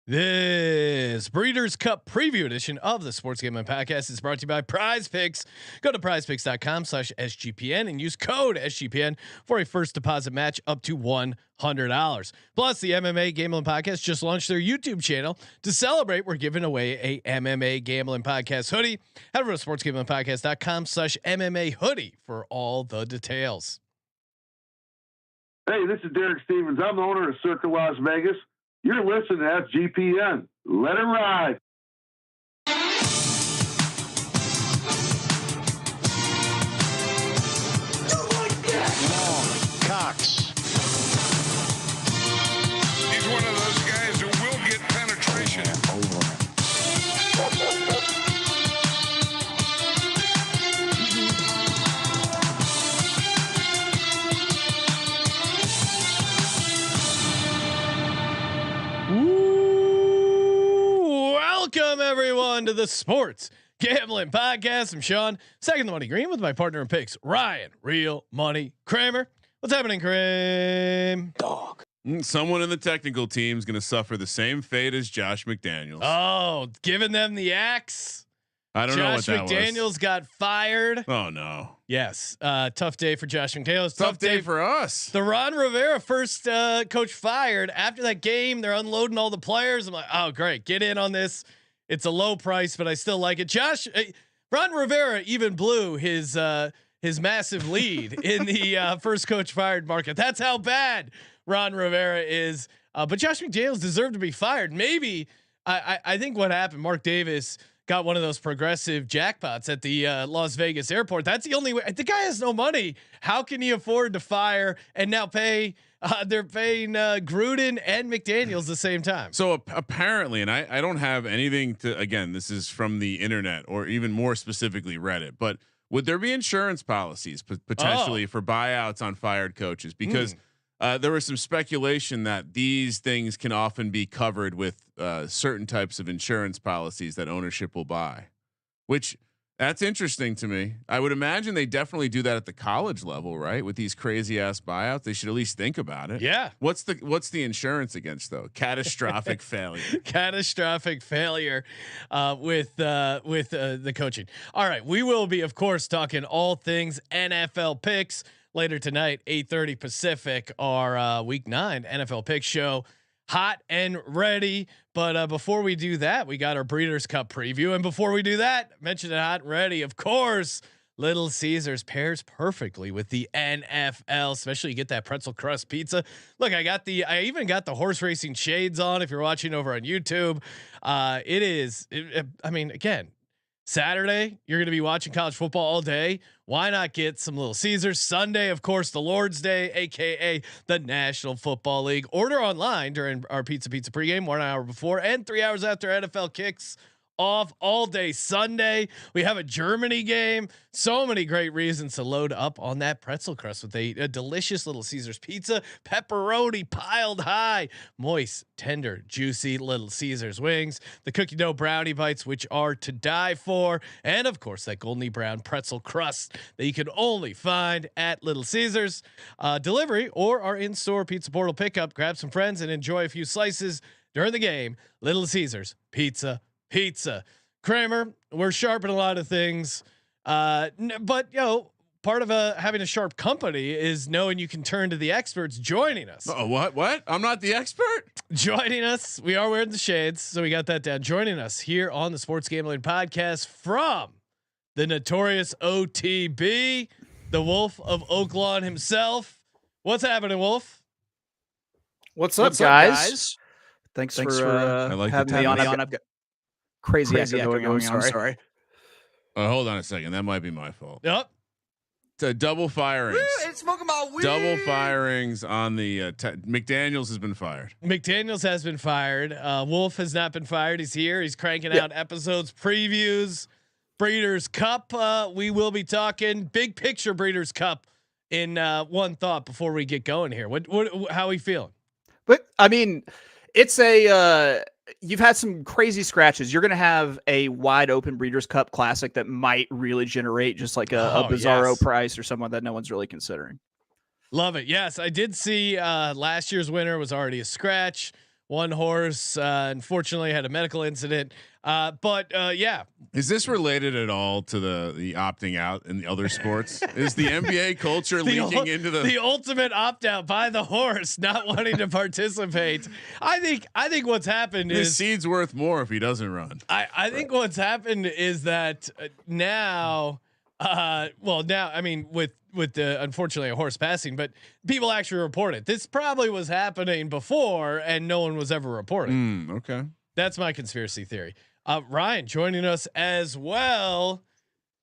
This Breeders' Cup preview edition of the Sports Gambling Podcast is brought to you by Prize Picks. Go to prizepicks.com/SGPN and use code SGPN for a first deposit match up to $100. Plus, the MMA Gambling Podcast just launched their YouTube channel. To celebrate, we're giving away a MMA Gambling Podcast hoodie. Head over to sportsgamblingpodcast.com/MMA hoodie for all the details. Hey, this is Derek Stevens. I'm the owner of Circa Las Vegas. You're listening to SGPN. Let it ride. Long, Cox. He's one of those guys who will get penetration. Welcome everyone to the Sports Gambling Podcast. I'm Sean, second the money green with my partner in picks, Ryan, Real Money Kramer. What's happening, Kramer? Dog. Someone in the technical team is going to suffer the same fate as Josh McDaniels. Oh, giving them the axe. I don't know what that Josh McDaniels got fired. Oh no. Yes, tough day for Josh McDaniels. Tough day for us. The Ron Rivera first coach fired. After that game, they're unloading all the players. I'm like, oh great, get in on this. It's a low price, but I still like it. Ron Rivera even blew his massive lead in the first coach fired market. That's how bad Ron Rivera is. But Josh McDaniels deserved to be fired. Maybe I think what happened, Mark Davis got one of those progressive jackpots at the Las Vegas airport. That's the only way. The guy has no money. How can he afford to fire and now pay? They're paying Gruden and McDaniels the same time. So apparently, and I don't have anything to, again, this is from the internet or even more specifically Reddit, but would there be insurance policies potentially for buyouts on fired coaches? Because there was some speculation that these things can often be covered with certain types of insurance policies that ownership will buy, which that's interesting to me. I would imagine they definitely do that at the college level, right? With these crazy ass buyouts, they should at least think about it. Yeah. What's the insurance against though? Catastrophic failure. Catastrophic failure with the coaching. All right, we will be, of course, talking all things NFL picks. Later tonight, 8:30 Pacific, our Week 9 NFL Pick Show, hot and ready. But before we do that, we got our Breeders' Cup preview, and before we do that, mention it hot and ready. Of course, Little Caesars pairs perfectly with the NFL, especially you get that pretzel crust pizza. Look, I even got the horse racing shades on. If you're watching over on YouTube, I mean, again. Saturday, you're going to be watching college football all day. Why not get some Little Caesars? Sunday, of course, the Lord's Day, aka the National Football League. Order online during our pizza pregame, 1 hour before and 3 hours after NFL kicks off all day Sunday. We have a Germany game. So many great reasons to load up on that pretzel crust with a delicious Little Caesars pizza, pepperoni piled high, moist, tender, juicy Little Caesars wings, the cookie dough brownie bites, which are to die for, and of course that golden brown pretzel crust that you can only find at Little Caesars. Delivery or our in-store pizza portal pickup. Grab some friends and enjoy a few slices during the game. Little Caesars pizza. Kramer, we're sharp in a lot of things, but part of having a sharp company is knowing you can turn to the experts joining us. What? I'm not the expert. Joining us, we are wearing the shades, so we got that down. Joining us here on the Sports Gambling Podcast from the Notorious OTB, the Wolf of Oaklawn himself. What's happening, Wolf? What's up, guys? Thanks for having me on. I've got crazy echo going on. I'm sorry. Hold on a second. That might be my fault. Yep. It's double firings. It's smoking my weed. Double firings on the McDaniels has been fired. McDaniels has been fired. Wolf has not been fired. He's here. He's cranking out episodes, previews, Breeders' Cup. We will be talking big picture Breeders' Cup in one thought before we get going here. How are we feeling? But I mean, it's you've had some crazy scratches. You're going to have a wide open Breeders' Cup Classic that might really generate just like a bizarro price or someone that no one's really considering. Love it. Yes, I did see last year's winner was already a scratch. One horse, unfortunately, had a medical incident. But yeah, is this related at all to the opting out in the other sports? Is the NBA culture leaking into the ultimate opt out by the horse not wanting to participate? I think what's happened is his seed's worth more if he doesn't run. I think what's happened is that now, now I mean with the unfortunately a horse passing, but people actually report it. This probably was happening before and no one was ever reporting. Okay. That's my conspiracy theory. Ryan joining us as well.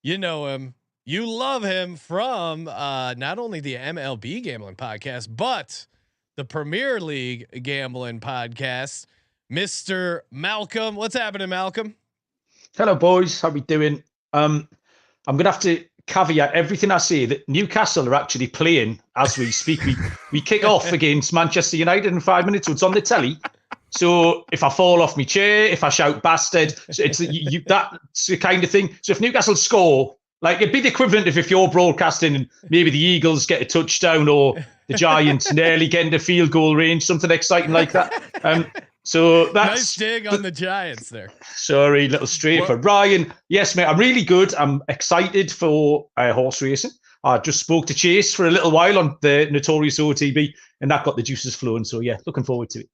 You know him. You love him from not only the MLB gambling podcast, but the Premier League gambling podcast, Mr. Malcolm. What's happening, Malcolm? Hello, boys. How we doing? I'm going to have to caveat everything I say that Newcastle are actually playing as we speak. We kick off against Manchester United in 5 minutes. So it's on the telly. So if I fall off my chair, if I shout bastard, it's that's the kind of thing. So if Newcastle score, like it'd be the equivalent of if you're broadcasting and maybe the Eagles get a touchdown or the Giants nearly get into field goal range, something exciting like that. So that's nice dig on the Giants there. Sorry, little stray for Ryan. Yes, mate, I'm really good. I'm excited for horse racing. I just spoke to Chase for a little while on the Notorious OTB, and that got the juices flowing. So yeah, looking forward to it.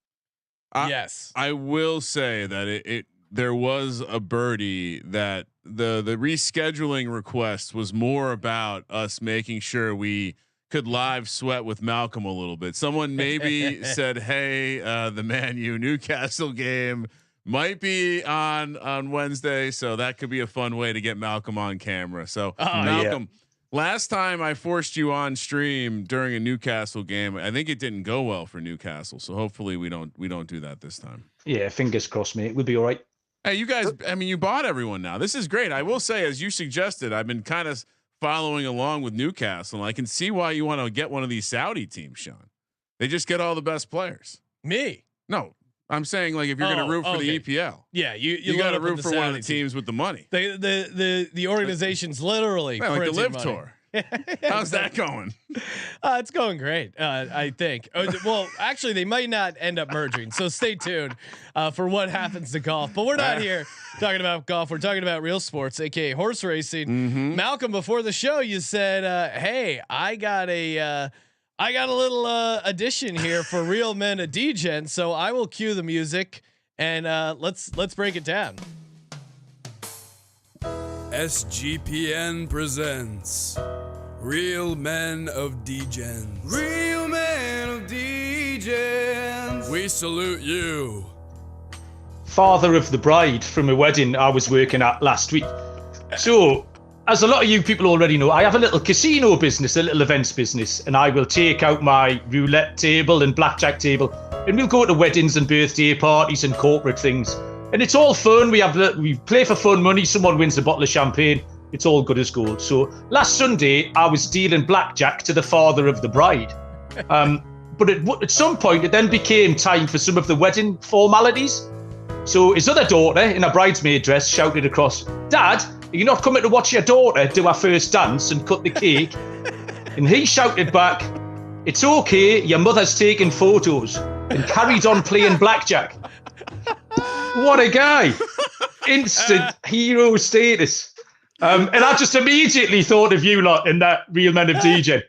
Yes, I will say that there was a birdie that the rescheduling request was more about us making sure we could live sweat with Malcolm a little bit. Someone maybe said, "Hey, the Man U Newcastle game might be on Wednesday, so that could be a fun way to get Malcolm on camera." So Malcolm, last time I forced you on stream during a Newcastle game, I think it didn't go well for Newcastle. So hopefully we don't do that this time. Yeah, fingers crossed, mate. We'll be all right. Hey, you guys, I mean, you bought everyone now. This is great. I will say, as you suggested, I've been kind of following along with Newcastle. I can see why you want to get one of these Saudi teams, Sean. They just get all the best players. Me? No, I'm saying like if you're going to root for the EPL, yeah, you got to root for one of the teams with the money. The organization's literally like the Live money. Tour. How's that going? It's going great. I think. Well, actually, they might not end up merging. So stay tuned for what happens to golf. But we're not here talking about golf. We're talking about real sports, aka horse racing. Mm-hmm. Malcolm, before the show, you said, "Hey, I got a little addition here for Real Men of Degens." So I will cue the music and let's break it down. SGPN presents Real Men of Degens. Real Men of Degens. We salute you. Father of the bride from a wedding I was working at last week. So, as a lot of you people already know, I have a little casino business, a little events business, and I will take out my roulette table and blackjack table, and we'll go to weddings and birthday parties and corporate things. And it's all fun. We play for fun money. Someone wins a bottle of champagne. It's all good as gold. So last Sunday, I was dealing blackjack to the father of the bride. But at some point, it then became time for some of the wedding formalities. So his other daughter, in a bridesmaid dress, shouted across, "Dad, are you not coming to watch your daughter do her first dance and cut the cake?" And he shouted back, "It's okay, your mother's taking photos," and carried on playing blackjack. What a guy. Instant hero status. And I just immediately thought of you lot in that Real Men of Degens.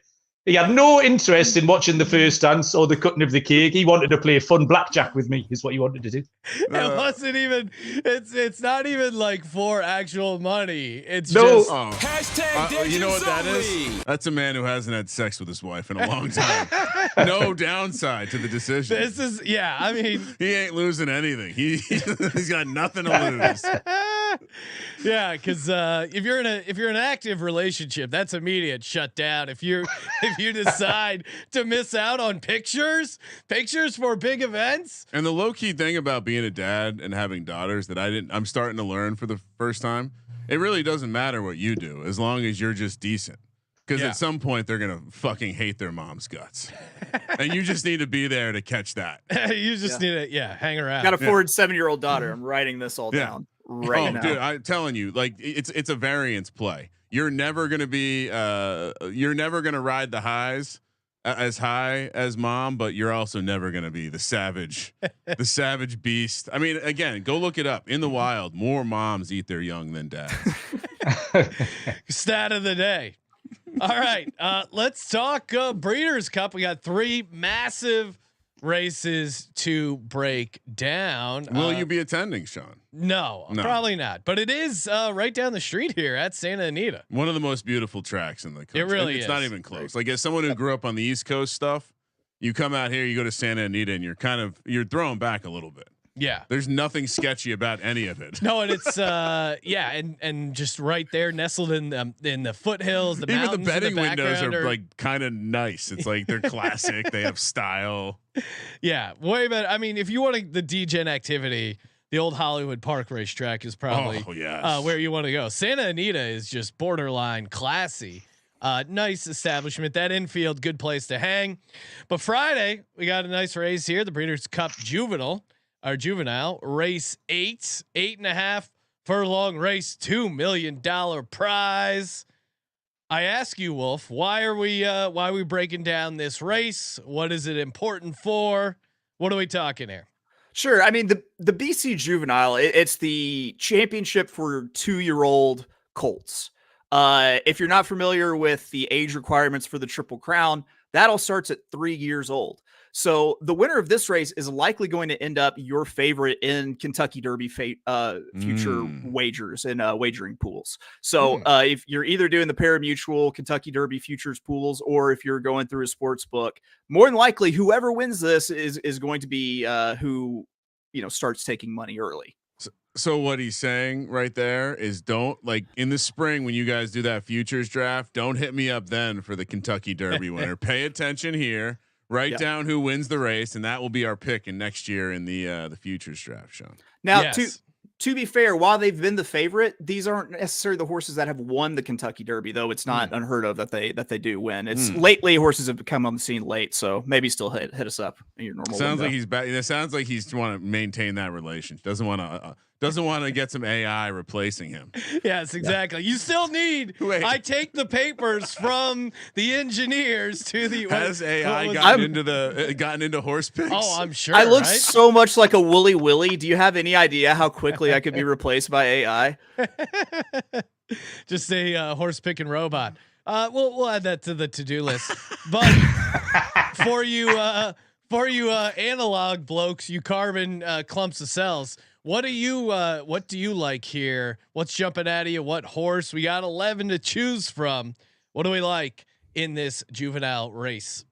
He had no interest in watching the first dance or the cutting of the cake. He wanted to play fun blackjack with me, is what he wanted to do. It wasn't even, it's not even like for actual money. It's just. Hashtag you know what that is? That's a man who hasn't had sex with his wife in a long time. No downside to the decision. This is, yeah, I mean. He ain't losing anything. He's got nothing to lose. Yeah, because if you're in an active relationship, that's immediate shutdown. If you decide to miss out on pictures for big events. And the low key thing about being a dad and having daughters that I'm starting to learn for the first time, it really doesn't matter what you do as long as you're just decent. Because at some point they're gonna fucking hate their mom's guts, and you just need to be there to catch that. You just need to hang around. Got a forward 7-year-old daughter. I'm writing this all down right now. Dude, I'm telling you, like it's a variance play. You're never gonna be you're never gonna ride the highs as high as mom, but you're also never going to be the savage beast. I mean, again, go look it up. In the wild, more moms eat their young than dads. Stat of the day. All right, let's talk Breeders' Cup. We got 3 massive races to break down. Will you be attending, Sean? No, probably not. But it is right down the street here at Santa Anita. One of the most beautiful tracks in the country. It really it's is. Not even close. Like, as someone who grew up on the East Coast stuff, you come out here, you go to Santa Anita, and you're throwing back a little bit. Yeah, there's nothing sketchy about any of it. No, and it's and just right there, nestled in the foothills. The even mountains the betting in the windows are are like kind of nice. It's like they're classic. They have style. Yeah, way better. I mean, if you want the D-Gen activity, the old Hollywood Park racetrack is probably where you want to go. Santa Anita is just borderline classy. Nice establishment. That infield, good place to hang. But Friday, we got a nice race here. The Breeders' Cup Juvenile race 8.5 furlong race, $2 million prize. I ask you, Wolf, why are we breaking down this race? What is it important for? What are we talking here? Sure. I mean, the BC Juvenile, it's the championship for 2-year-old colts. If you're not familiar with the age requirements for the Triple Crown, that all starts at 3 years old. So the winner of this race is likely going to end up your favorite in Kentucky Derby future wagers and wagering pools. So if you're either doing the pari-mutuel Kentucky Derby futures pools, or if you're going through a sports book, more than likely whoever wins this is going to be who starts taking money early. So what he's saying right there is, don't, like, in the spring when you guys do that futures draft, don't hit me up then for the Kentucky Derby winner. Pay attention here. Write down who wins the race, and that will be our pick in next year in the futures draft, Sean. Now, to be fair, while they've been the favorite, these aren't necessarily the horses that have won the Kentucky Derby, though it's not unheard of that they do win. It's lately horses have come on the scene late, so maybe still hit us up in your normal. Sounds like he's back. It sounds like he's want to maintain that relationship. Doesn't want to get some AI replacing him. Yes, exactly. You still need. I take the papers from the engineers to the. Has AI gotten into horse picks? Oh, I'm sure. I look so much like a Wooly Willy. Do you have any idea how quickly I could be replaced by AI? Just a horse picking robot. We'll add that to the to-do list. But for you analog blokes, you carbon clumps of cells. What do you like here? What's jumping out of you? What horse? We got 11 to choose from. What do we like in this Juvenile race?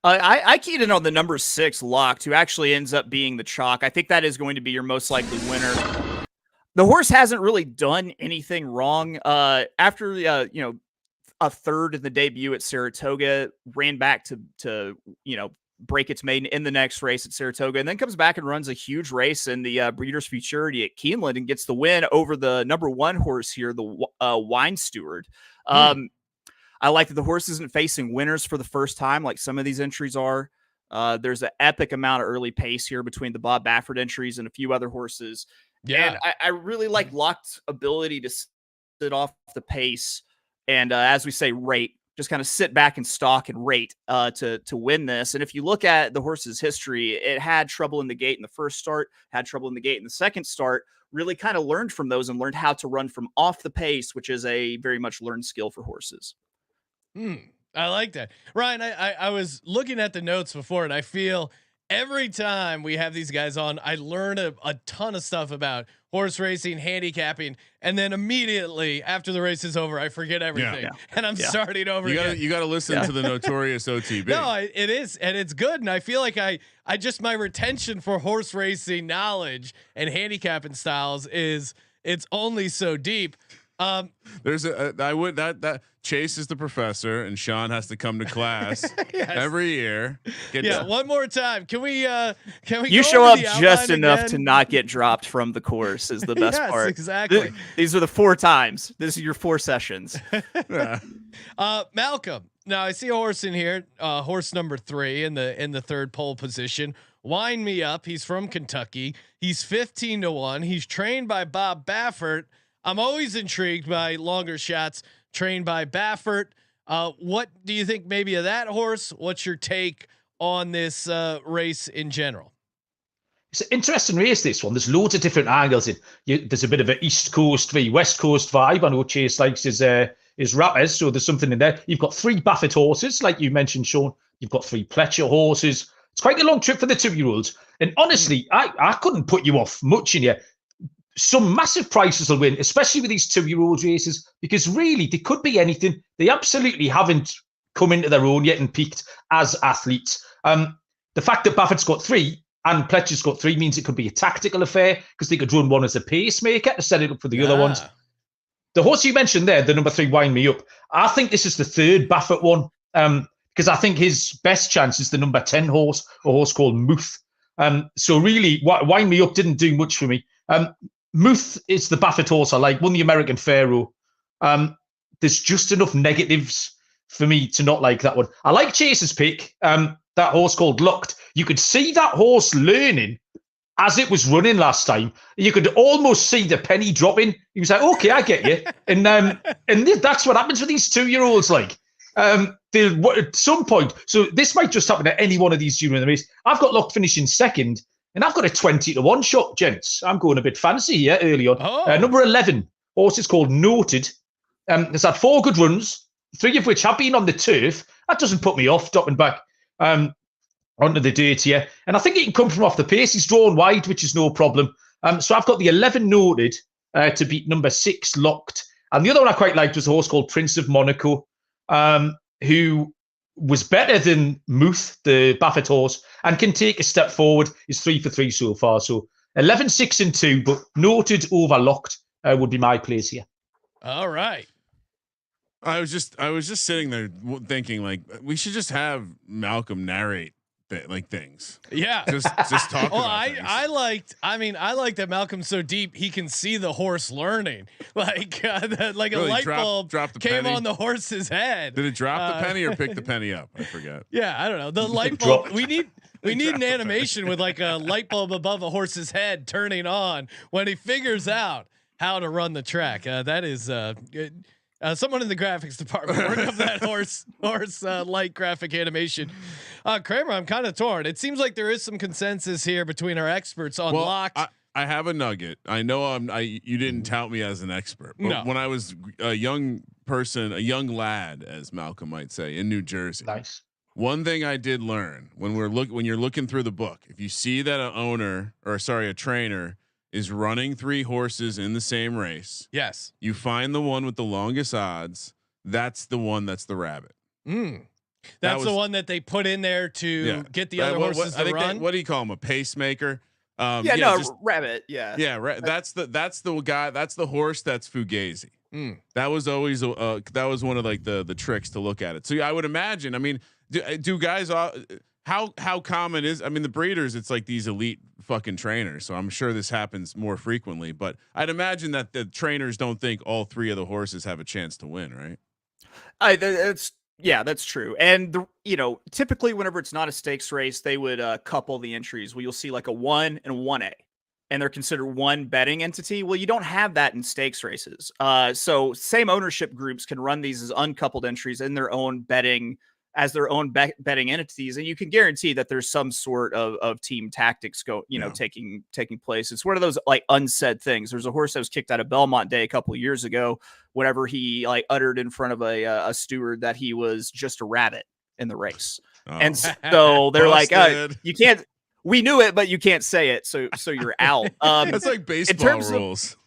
I keyed in on the number 6 Locked, who actually ends up being the chalk. I think that is going to be your most likely winner. The horse hasn't really done anything wrong. After a third in the debut at Saratoga, ran back to break its maiden in the next race at Saratoga, and then comes back and runs a huge race in the Breeders' Futurity at Keeneland and gets the win over the number 1 horse here, the Wine Steward. I like that the horse isn't facing winners for the first time like some of these entries are. There's an epic amount of early pace here between the Bob Baffert entries and a few other horses. Yeah, and I really like Locked's ability to sit off the pace and, as we say, rate. Just kind of sit back and stalk and rate to win this. And if you look at the horse's history, it had trouble in the gate in the first start, had trouble in the gate in the second start, really kind of learned from those and learned how to run from off the pace, which is a very much learned skill for horses. I like that. Ryan, I was looking at the notes before, and I feel every time we have these guys on, I learn a ton of stuff about horse racing, handicapping, and then immediately after the race is over, I forget everything, and I'm starting over. You got to listen to the Notorious OTB. No, it is, and it's good. And I feel like I just, my retention for horse racing knowledge and handicapping styles it's only so deep. There's that Chase is the professor and Sean has to come to class every year. One more time. Can we you show up just enough to not get dropped from the course is the best part. Exactly. These are the 4 times. This is your 4 sessions. Malcolm. Now I see a horse in here, horse number 3 in the third pole position. Wind Me Up. He's from Kentucky. He's 15 to 1. He's trained by Bob Baffert. I'm always intrigued by longer shots trained by Baffert. What do you think maybe of that horse? What's your take on this race in general? It's an interesting race, this one. There's loads of different angles. There's a bit of an East Coast v West Coast vibe. I know Chase likes his rappers, so there's something in there. You've got 3 Baffert horses, like you mentioned, Sean. You've got 3 Pletcher horses. It's quite a long trip for the 2-year-olds. And honestly, I couldn't put you off much in here. Some massive prices will win, especially with these 2-year-old races, because really, they could be anything. They absolutely haven't come into their own yet and peaked as athletes. The fact that Baffert's got 3 and Pletcher's got 3 means it could be a tactical affair, because they could run one as a pacemaker to set it up for the other ones. The horse you mentioned there, the number 3, Wind Me Up, I think this is the 3rd Baffert one, because I think his best chance is the number 10 horse, a horse called Muth. So really, Wind Me Up didn't do much for me. Muth is the Baffert horse I like, won the American Pharaoh. There's just enough negatives for me to not like that one. I like Chase's pick, that horse called Locked. You could see that horse learning as it was running last time. You could almost see the penny dropping. He was like, okay, I get you. And that's what happens with these 2-year-olds. Like, they'll at some point, so this might just happen at any one of these during the race. I've got Locked finishing 2nd, and I've got a 20-1 shot, gents. I'm going a bit fancy here early on. Number 11, horse is called Noted. Has had 4 good runs, 3 of which have been on the turf. That doesn't put me off dropping back onto the dirt here. And I think he can come from off the pace. He's drawn wide, which is no problem. So I've got the 11 Noted to beat number 6 Locked. And the other one I quite liked was a horse called Prince of Monaco, who was better than Muth, the Baffert horse, and can take a step forward. He's 3 for 3 so far. So 11, 6, and 2, but Noted over Locked would be my place here. All right. I was just sitting there thinking, like, we should just have Malcolm narrate things. Yeah. Just talk about things. I like that Malcolm's so deep he can see the horse learning. Like like really, a light bulb came penny on the horse's head. Did it drop the penny or pick the penny up? I forgot. Yeah, I don't know. The light bulb. We need an animation with like a light bulb above a horse's head turning on when he figures out how to run the track. That is someone in the graphics department work up that horse light graphic animation. Kramer, I'm kind of torn. It seems like there is some consensus here between our experts on Locked. I have a nugget. I know you didn't tout me as an expert, but when I was a young person, a young lad, as Malcolm might say, in New Jersey. Nice. One thing I did learn when you're looking through the book, if you see that a trainer is running 3 horses in the same race. Yes. You find the one with the longest odds. That's the one that's the rabbit. That's the one that they put in there to get the other horses to run. What do you call him? A pacemaker? Rabbit. Yeah. Yeah. That's the guy. That's the horse. That's Fugazi. That was always that was one of like the tricks to look at it. So I would imagine. I mean, do guys how common is? I mean, the breeders. It's like these elite fucking trainers. So I'm sure this happens more frequently. But I'd imagine that the trainers don't think all 3 of the horses have a chance to win, right? That's true. And typically whenever it's not a stakes race, they would couple the entries where you'll see like a 1 and 1A, and they're considered one betting entity. Well, you don't have that in stakes races. So same ownership groups can run these as uncoupled entries in their own betting betting entities, and you can guarantee that there's some sort of team tactics taking place. It's one of those like unsaid things. There's a horse that was kicked out of Belmont Day a couple of years ago whenever he like uttered in front of a steward that he was just a rabbit in the race. And so they're like, you can't, we knew it, but you can't say it. So you're out. That's like baseball rules.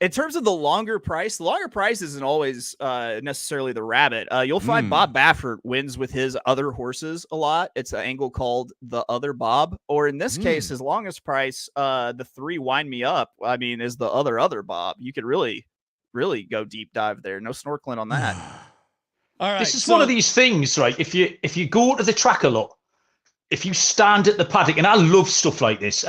In terms of the longer price isn't always necessarily the rabbit. You'll find Bob Baffert wins with his other horses a lot. It's an angle called the other Bob, or in this case, his longest price, the 3 Wind Me Up, I mean, is the other Bob. You could really, really go deep dive there. No snorkeling on that. All right. This is one of these things, right? If you go to the track a lot, if you stand at the paddock, and I love stuff like this,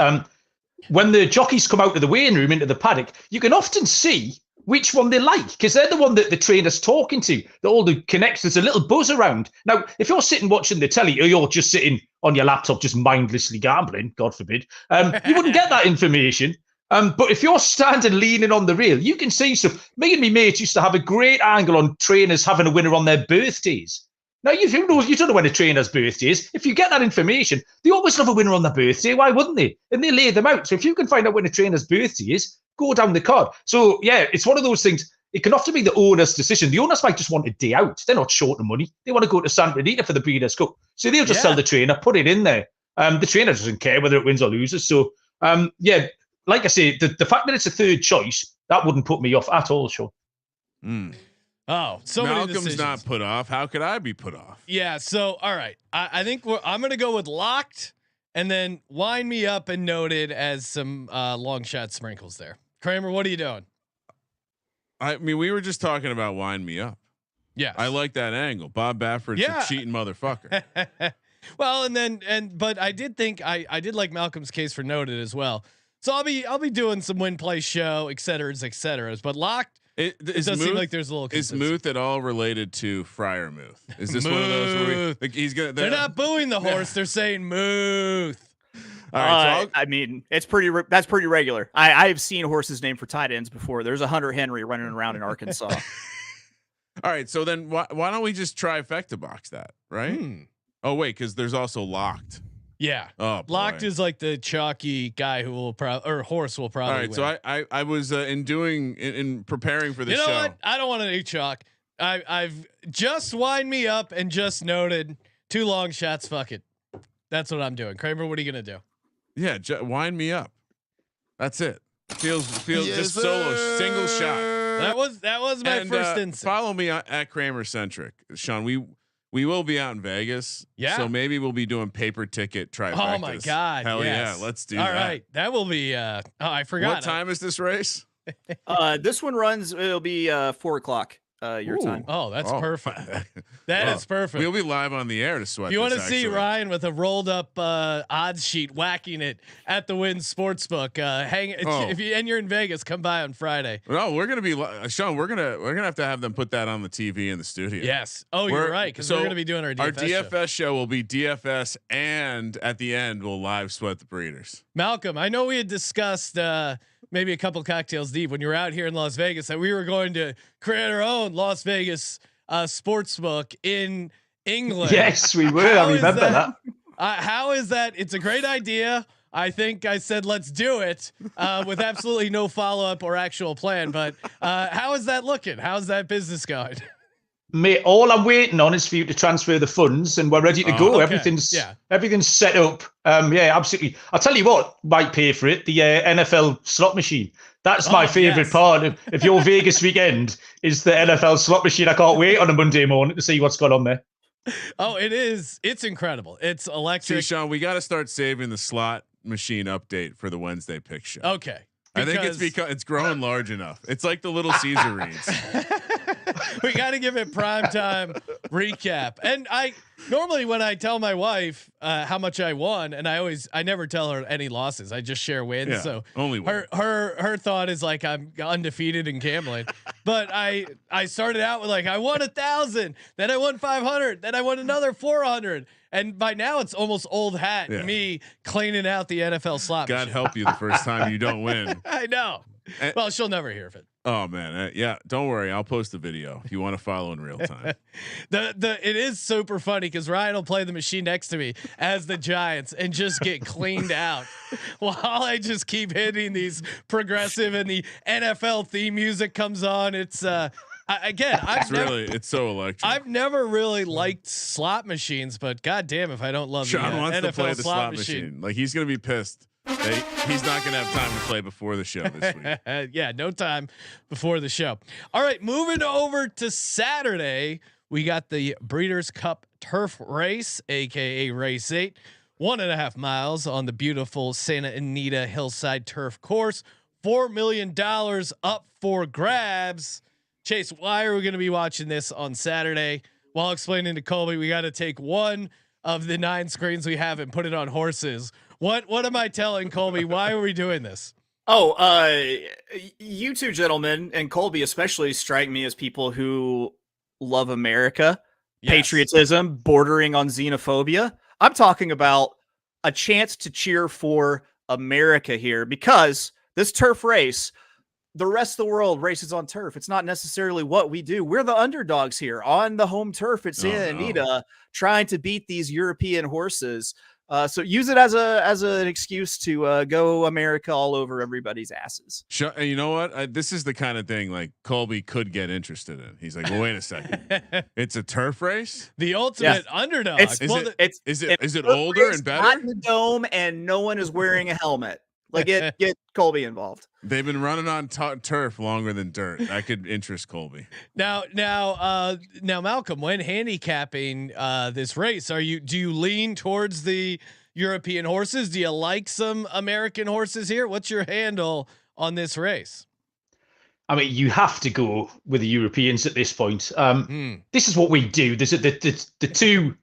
when the jockeys come out of the weighing room into the paddock, you can often see which one they like, because they're the one that the trainer's talking to. That all the connects, there's a little buzz around. Now, if you're sitting watching the telly, or you're just sitting on your laptop, just mindlessly gambling, God forbid, you wouldn't get that information. But if you're standing leaning on the rail, you can see stuff. Me and my mates used to have a great angle on trainers having a winner on their birthdays. Now, you don't know when a trainer's birthday is. If you get that information, they always love a winner on their birthday. Why wouldn't they? And they lay them out. So if you can find out when a trainer's birthday is, go down the card. So, yeah, it's one of those things. It can often be the owner's decision. The owners might just want a day out. They're not short of money. They want to go to Santa Anita for the Breeders' Cup. So they'll just sell the trainer, put it in there. The trainer doesn't care whether it wins or loses. So, like I say, the fact that it's a third choice, that wouldn't put me off at all, Sean. Oh, so Malcolm's not put off. How could I be put off? Yeah. So, all right. I think I'm going to go with locked and then wind me up and noted as some long shot sprinkles there. Kramer, what are you doing? I mean, we were just talking about wind me up. Yeah. I like that angle. Bob Bamford's a cheating motherfucker. Well, but I did think I did like Malcolm's case for noted as well. So I'll be doing some win play show, et cetera, but locked. It does seem like there's a little. Is Muth at all related to Friar Muth? Is this one of those where he's gonna? They're not booing the horse. They're saying Muth. All right, I mean, that's pretty regular. I've seen horses named for tight ends before. There's a Hunter Henry running around in Arkansas. All right, so then why don't we just trifecta box that, right? Oh wait, because there's also locked. Yeah. Oh, locked is like the chalky guy who will horse will probably. All right. Win. So I was in preparing for this show. You know what? I don't want to do chalk. I've just wind me up and just noted 2 long shots. Fuck it. That's what I'm doing. Kramer, what are you gonna do? Yeah, wind me up. That's it. Feels just solo single shot. That was my first instinct. Follow me at Kramer Centric, Sean. We will be out in Vegas. Yeah. So maybe we'll be doing paper ticket trifectas. Oh my God. Hell yeah. Let's do that. All right. That will be, I forgot. What time is this race? This one it'll be 4:00 your time. Oh, that's perfect. That is perfect. We'll be live on the air to sweat. If you want to see Ryan with a rolled up odds sheet whacking it at the Wynn Sportsbook, if you're in Vegas, come by on Friday. No, we're gonna be Sean. We're gonna have them put that on the TV in the studio. Yes. Oh, you're right, because we're gonna be doing our DFS show will be DFS, and at the end we'll live sweat the breeders. Malcolm, I know we had discussed maybe a couple cocktails deep when you were out here in Las Vegas that we were going to create our own Las Vegas sportsbook in England. Yes, we were. I remember that. How is that? It's a great idea. I think I said let's do it with absolutely no follow up or actual plan. But how is that looking? How's that business going? Mate, all I'm waiting on is for you to transfer the funds, and we're ready to go. Okay. Everything's set up. Yeah, absolutely. I'll tell you what might pay for it: the NFL slot machine. That's my favorite part of your Vegas weekend is the NFL slot machine. I can't wait on a Monday morning to see what's going on there. Oh, it is. It's incredible. It's electric. See, Sean, we got to start saving the slot machine update for the Wednesday pick show. Okay. I think it's because it's growing large enough. It's like the Little Caesar reads. We got to give it prime time recap. And I normally when I tell my wife how much I won, and I never tell her any losses. I just share wins. Yeah, so only win. Her thought is like I'm undefeated in gambling. But I started out with like I won 1,000, then I won 500, then I won another 400. And by now it's almost old hat. Yeah. Me cleaning out the NFL slot. God help you the first time you don't win. I know. Well, she'll never hear of it. Oh man, yeah. Don't worry, I'll post a video if you want to follow in real time. It is super funny because Ryan will play the machine next to me as the Giants and just get cleaned out while I just keep hitting these progressive and the NFL theme music comes on. It's it's so electric. I've never really liked slot machines, but goddamn if I don't love Sean wants NFL to play the slot machine. Like he's gonna be pissed. He's not going to have time to play before the show this week. Yeah, no time before the show. All right, moving over to Saturday, we got the Breeders' Cup Turf Race, aka Race 8, 1.5 miles on the beautiful Santa Anita Hillside Turf Course. $4 million up for grabs. Chase, why are we going to be watching this on Saturday? While explaining to Colby, we got to take one of the 9 screens we have and put it on horses. What am I telling Colby? Why are we doing this? Oh, you two gentlemen and Colby especially strike me as people who love America, patriotism, bordering on xenophobia. I'm talking about a chance to cheer for America here because this turf race, the rest of the world races on turf. It's not necessarily what we do. We're the underdogs here on the home turf at Santa Anita, trying to beat these European horses. So use it as an excuse to go America all over everybody's asses. You know what? This is the kind of thing like Colby could get interested in. He's like, well, wait a second, it's a turf race, the ultimate underdog. Is it older and better? Not in the dome, and no one is wearing a helmet. Like get Colby involved. They've been running on turf longer than dirt. That could interest Colby. Now, Malcolm, when handicapping this race, do you lean towards the European horses? Do you like some American horses here? What's your handle on this race? I mean, you have to go with the Europeans at this point. This is what we do. There's the two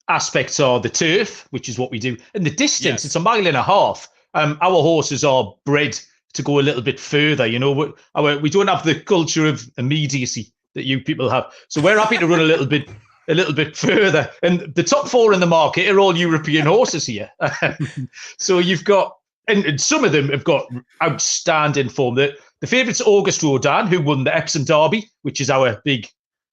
aspects are the turf, which is what we do, and the distance. Yes. It's a mile and a half. Our horses are bred to go a little bit further. You know, we don't have the culture of immediacy that you people have, so we're happy to run a little bit further. And the top 4 in the market are all European horses here. So you've got, and some of them have got outstanding form. The favourite's August Rodin, who won the Epsom Derby, which is our big,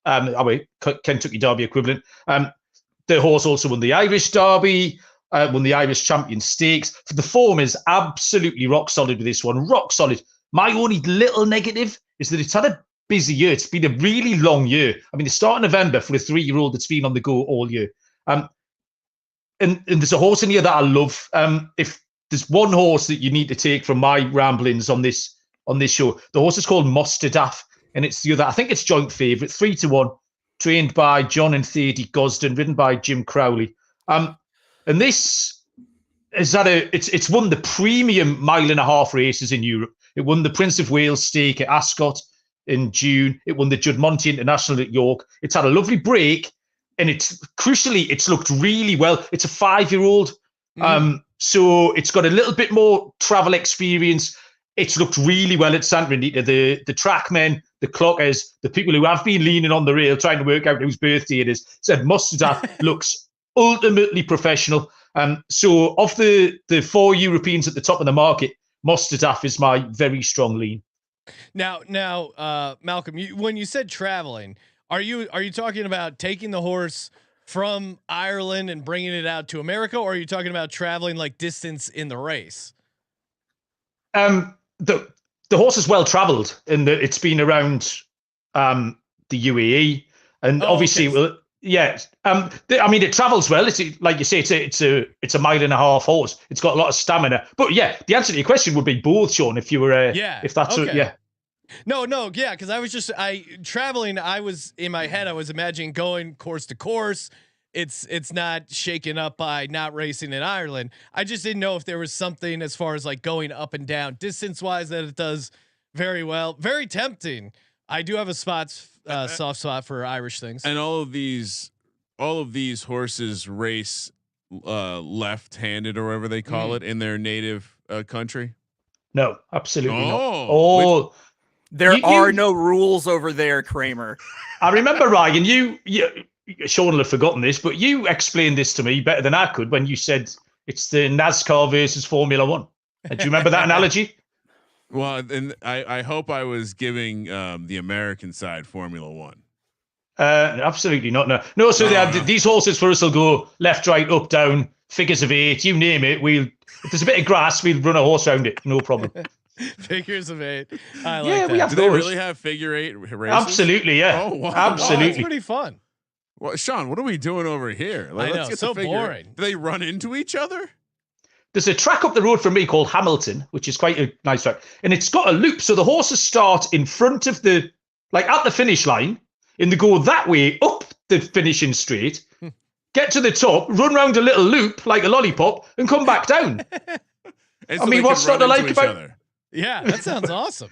our Kentucky Derby equivalent. The horse also won the Irish Derby. Won the Irish Champion Stakes. The form is absolutely rock solid with this one. Rock solid. My only little negative is that it's had a busy year. It's been a really long year. I mean, the start of November for a 3-year-old that's been on the go all year. And there's a horse in here that I love. If there's one horse that you need to take from my ramblings on this show, the horse is called Mostadaf, and it's the other. I think it's joint favourite, 3-1, trained by John and Thady Gosden, ridden by Jim Crowley. And this is it's won the premium 1.5 mile races in Europe. It won the Prince of Wales Stake at Ascot in June. It won the Juddmonte International at York. It's had a lovely break, and it's looked really well. It's a 5-year-old, so it's got a little bit more travel experience. It's looked really well at Santa Anita. The trackmen, the clockers, the people who have been leaning on the rail trying to work out whose birthday it is, said Mostadaf looks ultimately professional. So of the 4 Europeans at the top of the market, Mostadaf is my very strong lean. Now, Malcolm, when you said traveling, are you talking about taking the horse from Ireland and bringing it out to America, or are you talking about traveling like distance in the race? The horse is well traveled, and it's been around the UAE, and obviously, okay. Yeah. I mean, it travels well. It's like you say, it's a 1.5 mile horse. It's got a lot of stamina. But yeah, the answer to your question would be both, Sean. If you were, if that's okay. No, yeah, because I was traveling. I was in my head. I was imagining going course to course. It's not shaken up by not racing in Ireland. I just didn't know if there was something as far as like going up and down distance wise that it does very well. Very tempting. I do have a soft spot for Irish things. And all of these horses race left-handed or whatever they call it in their native country. No, absolutely not. There are no rules over there, Kramer. I remember, Ryan, you Sean will have forgotten this, but you explained this to me better than I could when you said it's the NASCAR versus Formula One. Do you remember that analogy? Well, and I hope I was giving the American side Formula One. Absolutely not. No. So these horses for us will go left, right, up, down, figures of 8, you name it. If there's a bit of grass, we'll run a horse around it, no problem. Figures of 8. I like that. We have Do they really have figure 8 races? Absolutely, yeah. Oh, wow. Absolutely. It's pretty fun. Well, Sean, what are we doing over here? I know, so boring. Do they run into each other? There's a track up the road from me called Hamilton, which is quite a nice track. And it's got a loop. So the horses start in front of at the finish line, and they go that way up the finishing straight, get to the top, run round a little loop like a lollipop, and come back down. I mean, what's not to like about it? Yeah, that sounds awesome.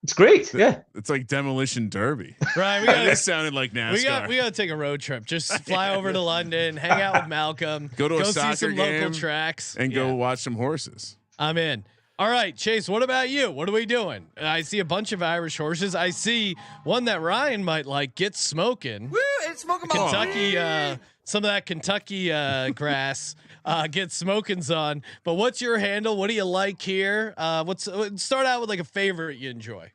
It's great. Yeah. It's like Demolition Derby. Right. That sounded like NASCAR. We got to take a road trip. Just fly over to London, hang out with Malcolm, go to a soccer see some game, local tracks, and go watch some horses. I'm in. All right, Chase, what about you? What are we doing? I see a bunch of Irish horses. I see one that Ryan might like, Get Smoking. Woo, it's smoking my Kentucky, some of that Kentucky grass, Get Smoking's on. But what's your handle? What do you like here? Start out with like a favorite you enjoy.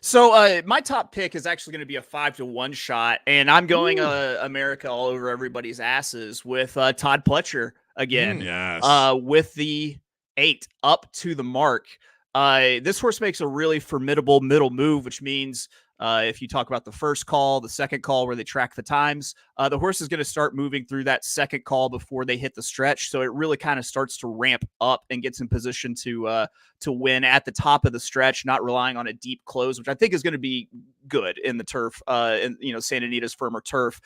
So my top pick is actually going to be a 5-1 shot, and I'm going America all over everybody's asses with Todd Pletcher again. Yes. With the 8 up to the mark. This horse makes a really formidable middle move, which means if you talk about the first call, the second call where they track the times, the horse is going to start moving through that second call before they hit the stretch. So it really kind of starts to ramp up and gets in position to win at the top of the stretch, not relying on a deep close, which I think is going to be good in the turf, in Santa Anita's firmer turf.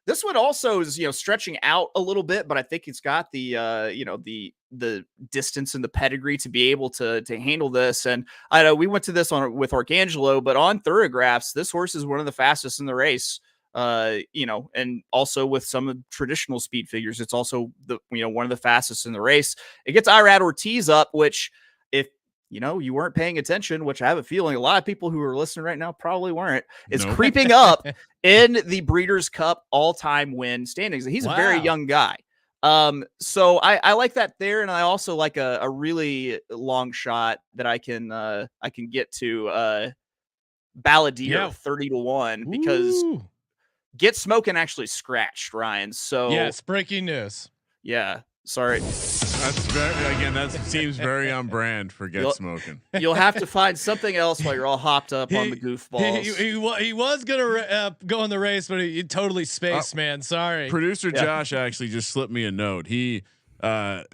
This one also is, stretching out a little bit, but I think it's got the distance and the pedigree to be able to handle this. And I know we went to this with Arcangelo, but on thoroughgraphs, this horse is one of the fastest in the race. And also with some of the traditional speed figures, it's also one of the fastest in the race. It gets Irad Ortiz up, which if you weren't paying attention, which I have a feeling a lot of people who are listening right now probably weren't, is creeping up in the Breeders' Cup all-time win standings. He's a very young guy. So I like that there. And I also like a really long shot that I can get to, Balladeer 30-1 because Get Smoking actually scratched, Ryan. So yes, breaking news. Yeah. Sorry. That seems very on brand for Get Smoking. You'll have to find something else while you're all hopped up on the goofballs. He was gonna go in the race, but he totally spaced, man. Sorry. Producer Josh actually just slipped me a note. It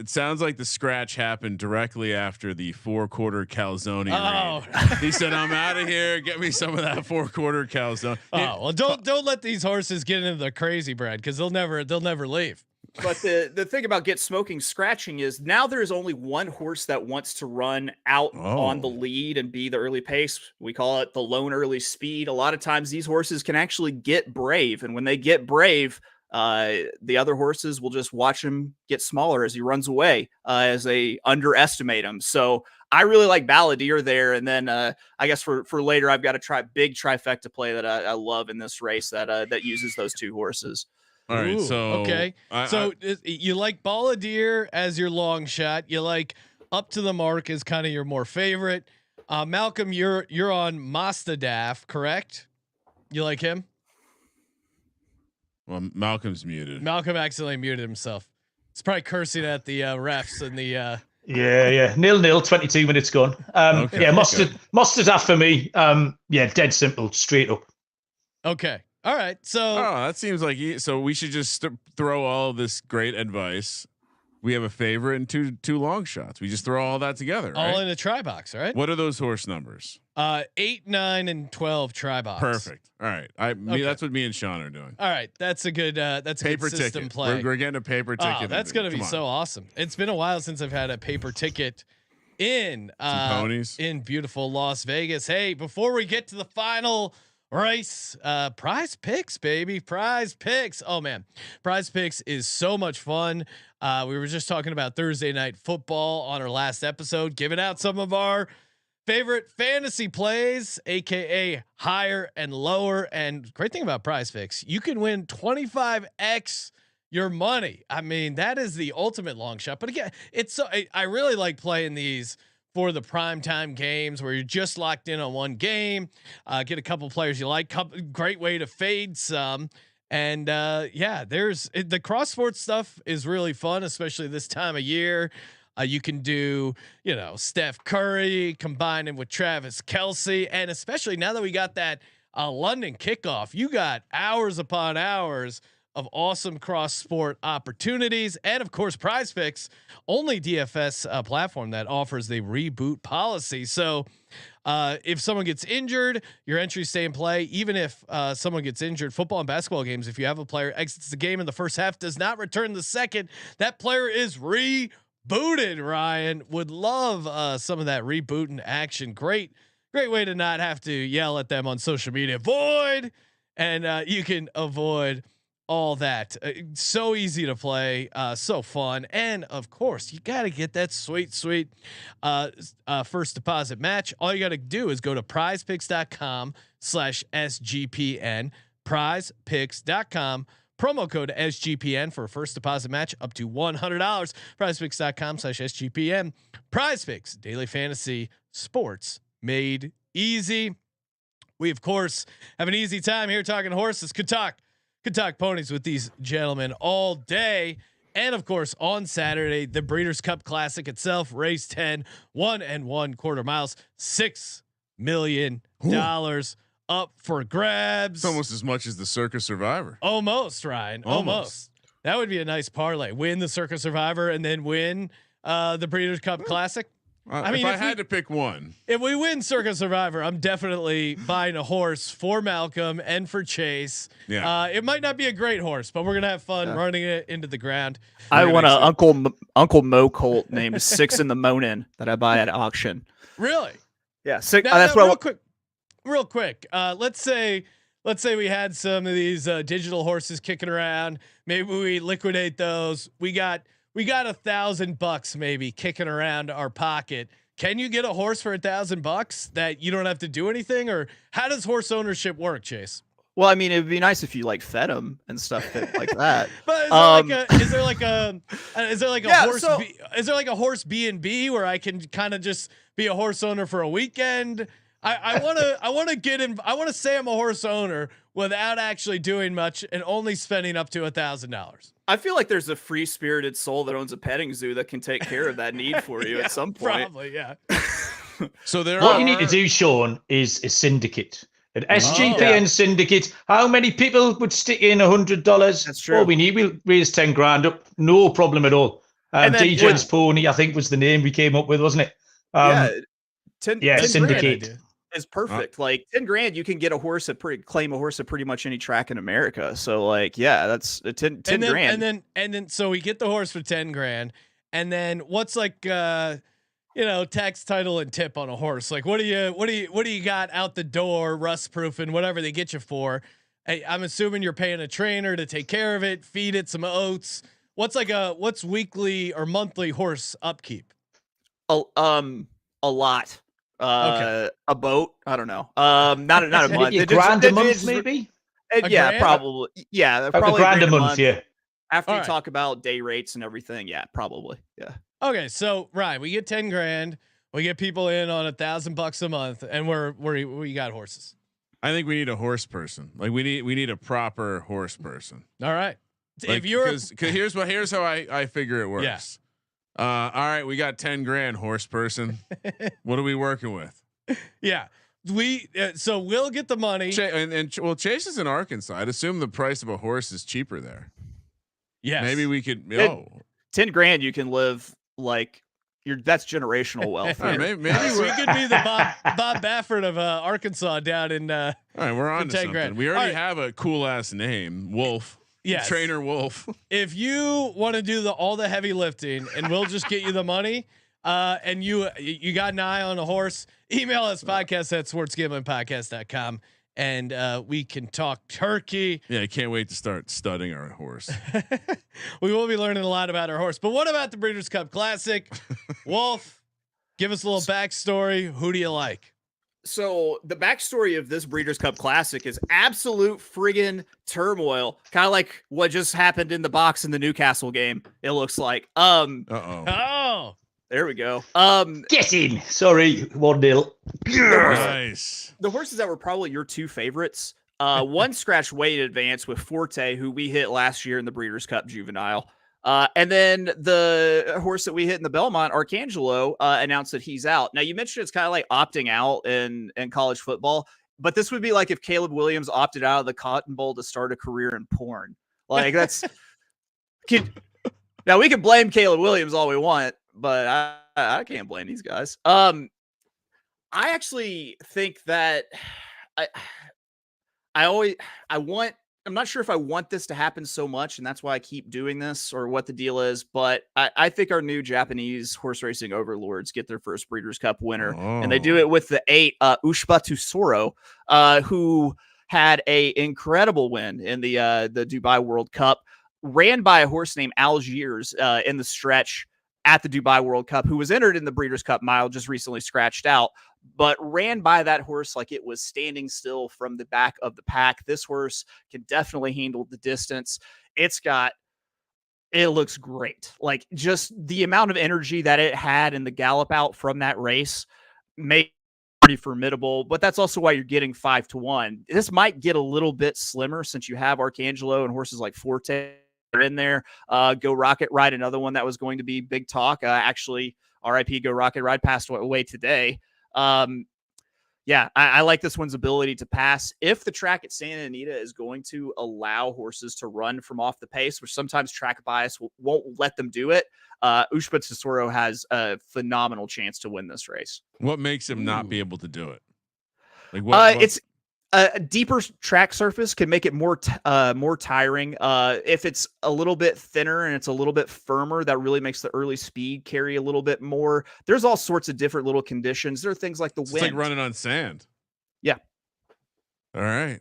sounds like the scratch happened directly after the 4-quarter calzone raid. He said, "I'm out of here. Get me some of that 4-quarter calzone." Well, don't let these horses get into the crazy bread because they'll never leave. But the thing about Get Smoking scratching is now there's only one horse that wants to run out on the lead and be the early pace. We call it the lone early speed. A lot of times these horses can actually get brave. And when they get brave, the other horses will just watch him get smaller as he runs away, as they underestimate him. So I really like Balladeer there. And then I guess for later, I've got a big trifecta play that I love in this race that uses those two horses. All right, okay. You like Balladeer as your long shot. You like Up to the Mark as kind of your more favorite. Malcolm, you're on Mostadaf, correct? You like him? Well, Malcolm's muted. Malcolm accidentally muted himself. He's probably cursing at the refs and the. Yeah. 0-0, 22 minutes gone. Mostadaf for me. Dead simple, straight up. Okay. All right, so that seems like so we should just throw all of this great advice. We have a favorite and two long shots. We just throw all that together, right? All in a try box, right? What are those horse numbers? 8, 9, and 12 try box. Perfect. All right, that's what me and Sean are doing. All right, that's a good paper system ticket. play. We're getting a paper ticket. Oh, that's gonna be so awesome. It's been a while since I've had a paper ticket in ponies in beautiful Las Vegas. Hey, before we get to the final race, Prize Picks, baby. Prize Picks. Oh man, Prize Picks is so much fun. We were just talking about Thursday night football on our last episode, giving out some of our favorite fantasy plays, aka higher and lower. And great thing about Prize Picks, you can win 25x your money. I mean, that is the ultimate long shot. But again, I really like playing these for the primetime games where you're just locked in on one game, get a couple players you like. Great way to fade some. And there's the cross sports stuff is really fun, especially this time of year. You can do, Steph Curry combining with Travis Kelce, and especially now that we got that London kickoff, you got hours upon hours of awesome cross sport opportunities. And of course, Prize Picks, only DFS platform that offers the reboot policy. So if someone gets injured, your entries stay in play. Even if someone gets injured, football and basketball games, if you have a player exits the game in the first half, does not return the second, that player is rebooted. Ryan would love some of that rebooting action. Great way to not have to yell at them on social media. Void. And you can avoid all that. So easy to play, so fun, and of course you got to get that sweet first deposit match. All you got to do is go to prizepicks.com/SGPN, prizepicks.com, promo code SGPN for a first deposit match up to $100. prizepicks.com/SGPN. PrizePicks, daily fantasy sports made easy. We of course have an easy time here talking horses. Could talk ponies with these gentlemen all day. And of course, on Saturday, the Breeders' Cup Classic itself, race 10, 1 1/4 miles, $6 million up for grabs. It's almost as much as the Circus Survivor. Almost, Ryan. Almost. That would be a nice parlay. Win the Circus Survivor and then win the Breeders' Cup Classic. I mean, if I had to pick one, if we win Circus Survivor, I'm definitely buying a horse for Malcolm and for Chase. Yeah. It might not be a great horse, but we're gonna have fun running it into the ground. I want a Uncle Mo colt named Six in the Monin that I buy at auction. Really? Yeah. That's what. Real quick. Let's say we had some of these digital horses kicking around. Maybe we liquidate those. We got $1,000 maybe kicking around our pocket. Can you get a horse for $1,000 that you don't have to do anything, or how does horse ownership work, Chase? Well, I mean, it'd be nice if you like fed them and stuff like that. But is there like a horse B&B where I can kind of just be a horse owner for a weekend? I want to get in. I want to say I'm a horse owner without actually doing much and only spending up to $1,000. I feel like there's a free spirited soul that owns a petting zoo that can take care of that need for you at some point. Probably, yeah. So what you need to do, Sean, is a syndicate. An SGPN syndicate. How many people would stick in $100? That's true. All we need, we'll raise 10 grand up. No problem at all. Degens Pony, I think was the name we came up with, wasn't it? 10 syndicate is perfect. Like 10 grand, you can get a horse claim a horse at pretty much any track in America. So like, yeah, that's 10 grand. And then so we get the horse for 10 grand. And then what's like, tax, title, and tip on a horse? Like, what do you got out the door, rust proof and whatever they get you for? I'm assuming you're paying a trainer to take care of it, feed it some oats. What's weekly or monthly horse upkeep? A lot. A boat. I don't know. Not a month. A grand a month, maybe. Yeah, probably. Yeah, probably a grand a month. Yeah. After you talk about day rates and everything, yeah, probably. Yeah. Okay, so Ryan, we get 10 grand. We get people in on $1,000 a month, and we got horses. I think we need a horse person. Like we need a proper horse person. All right. Like, if you're, cause here's how I figure it works. Yeah. All right, we got 10 grand, horse person. What are we working with? Yeah, so we'll get the money. Chase is in Arkansas. I'd assume the price of a horse is cheaper there. Yes. Maybe we could. 10 grand, you can live like that's generational wealth. Right, maybe we could be the Bob Baffert of Arkansas down in. All right, we're on to something. Grand. We already have a cool ass name, Wolf. Yes. Trainer Wolf. If you want to do all the heavy lifting, and we'll just get you the money, and you got an eye on a horse, email us podcast@sportsgamblingpodcast.com, and we can talk turkey. Yeah, I can't wait to start studying our horse. We will be learning a lot about our horse. But what about the Breeders' Cup Classic? Wolf, give us a little backstory. Who do you like? So the backstory of this Breeders' Cup Classic is absolute friggin' turmoil, kind of like what just happened in the box in the Newcastle game. It looks like. Oh, there we go. Get in. Sorry, 1-0. Nice. The horses that were probably your two favorites. One scratched way in advance with Forte, who we hit last year in the Breeders' Cup Juvenile. And then the horse that we hit in the Belmont, Arcangelo, announced that he's out. Now, you mentioned it's kind of like opting out in college football, but this would be like if Caleb Williams opted out of the Cotton Bowl to start a career in porn. Like that's now we can blame Caleb Williams all we want, but I can't blame these guys. I actually think that I'm not sure if I want this to happen so much, and that's why I keep doing this or what the deal is. But I think our new Japanese horse racing overlords get their first Breeders' Cup winner, and they do it with the 8 Ushba Tusoro, who had a incredible win in the Dubai World Cup, ran by a horse named Algiers in the stretch at the Dubai World Cup, who was entered in the Breeders' Cup Mile, just recently scratched out, but ran by that horse like it was standing still from the back of the pack. This horse can definitely handle the distance. It looks great. Like, just the amount of energy that it had in the gallop out from that race made it pretty formidable, but that's also why you're getting 5-1. This might get a little bit slimmer since you have Arcangelo and horses like Forte in there. Go Rocket Ride, another one that was going to be big talk. Actually, RIP Go Rocket Ride passed away today. Yeah, I like this one's ability to pass. If the track at Santa Anita is going to allow horses to run from off the pace, which sometimes track bias won't let them do it, Ushba Tesoro has a phenomenal chance to win this race. What makes him not be able to do it? Like what? It's a deeper track surface can make it more tiring. If it's a little bit thinner and it's a little bit firmer, that really makes the early speed carry a little bit more. There's all sorts of different little conditions. There are things like the wind. It's like running on sand. Yeah. All right.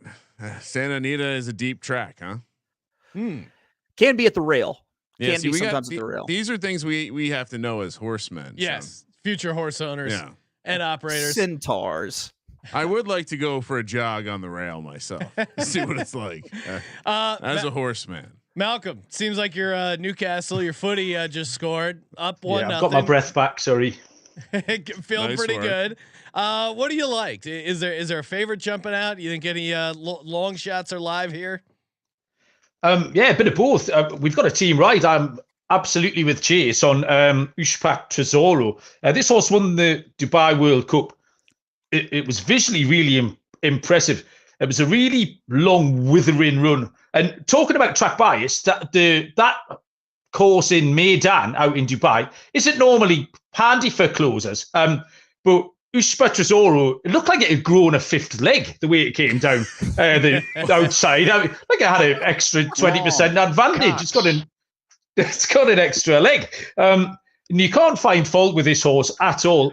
Santa Anita is a deep track, huh? Can be at the rail. Yeah, Can be sometimes at the rail. These are things we have to know as horsemen. Yes. So. Future horse owners and operators. Centaurs. I would like to go for a jog on the rail myself. See what it's like as a horseman. Malcolm, seems like your Newcastle, your footy just scored up 1-0. I've got my breath back. Sorry. Feeling Nice pretty work. good. What do you like? Is there a favorite jumping out? You think any long shots are live here? Yeah, a bit of both. We've got a team right. I'm absolutely with Chase on Ushpak Tesoro. This horse won the Dubai World Cup. It was visually really impressive. It was a really long, withering run. And talking about track bias, that course in Meydan out in Dubai isn't normally handy for closers. But Ushpa Tesoro, it looked like it had grown a fifth leg the way it came down the outside. Like it had an extra 20% advantage. It's got an extra leg. And you can't find fault with this horse at all.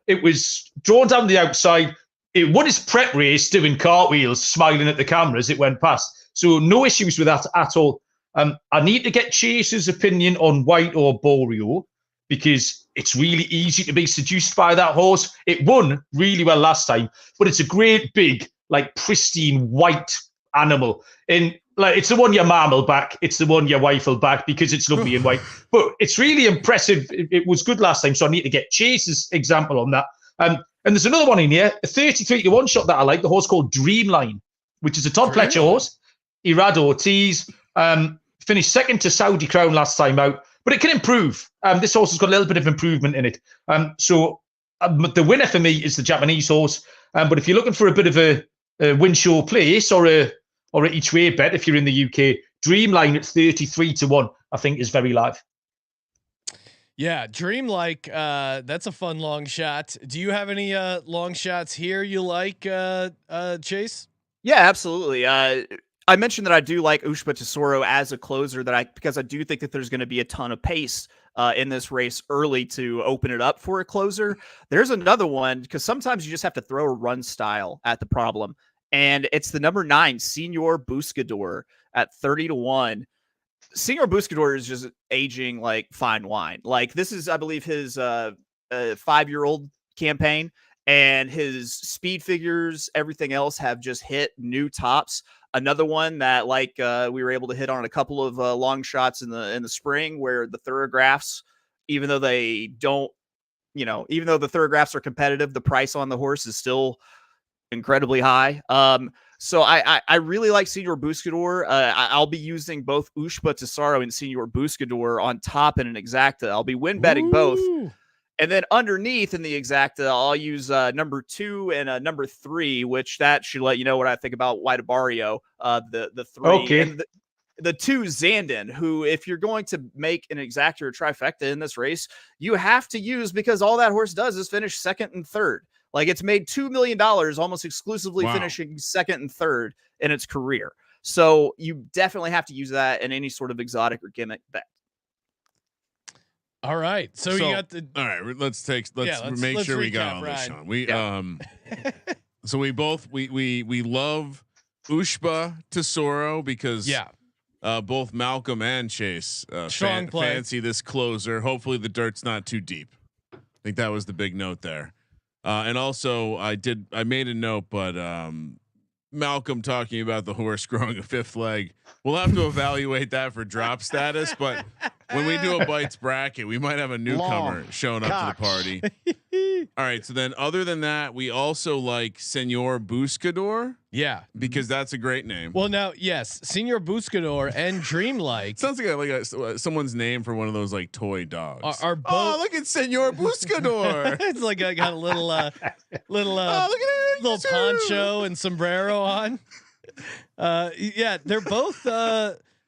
It was drawn down the outside. It won its prep race doing cartwheels, smiling at the camera as it went past. So no issues with that at all. I need to get Chase's opinion on White or Borio because it's really easy to be seduced by that horse. It won really well last time, but it's a great big, like pristine white animal. And like it's the one your mom will back. It's the one your wife will back because it's lovely and white. But it's really impressive. It was good last time, so I need to get Chase's example on that. And there's another one in here, a 33-1 shot that I like, the horse called Dreamline, which is a Todd Pletcher horse. Irad Ortiz finished second to Saudi Crown last time out, but it can improve. This horse has got a little bit of improvement in it. So the winner for me is the Japanese horse. But if you're looking for a bit of a win show place or a each way bet, if you're in the UK, Dreamline at 33-1, I think is very live. Yeah, Dreamlike. That's a fun long shot. Do you have any long shots here you like, Chase? Yeah, absolutely. I mentioned that I do like Ushba Tesoro as a closer because I do think that there's going to be a ton of pace in this race early to open it up for a closer. There's another one because sometimes you just have to throw a run style at the problem. And it's the number 9, Senor Buscador at 30-1. Senor Buscador is just aging like fine wine. Like this is, I believe, his 5-year-old campaign, and his speed figures, everything else have just hit new tops. Another one that we were able to hit on a couple of long shots in the spring, where the thoroughgraphs, even though the thoroughgraphs are competitive, the price on the horse is still incredibly high. So I really like Senor Buscador. I'll be using both Ushba Tesoro and Senor Buscador on top in an exacta. I'll be win betting both. And then underneath in the exacta, I'll use number 2 and number 3, which that should let you know what I think about White Barrio. The 3. Okay. And the 2 Zandon, who, if you're going to make an exacta or trifecta in this race, you have to use, because all that horse does is finish second and third. Like, it's made $2 million almost exclusively finishing second and third in its career. So you definitely have to use that in any sort of exotic or gimmick bet. All right. So you got the. All right. Let's make sure we got all this, Sean. So we love Ushba Tesoro because Yeah. Both Malcolm and Chase Strong play. fancy this closer. Hopefully the dirt's not too deep. I think that was the big note there. And also I made a note, but Malcolm talking about the horse growing a fifth leg. We'll have to evaluate that for drop status, but when we do a bites bracket, we might have a newcomer showing up to the party. All right. So then other than that, we also like Senor Buscador. Yeah. Because that's a great name. Well, now, yes, Senor Buscador and Dreamlike. Sounds like someone's name for one of those like toy dogs. Are both, oh, look at Senor Buscador. It's like I got a little look at it, little poncho and sombrero on. Yeah, they're both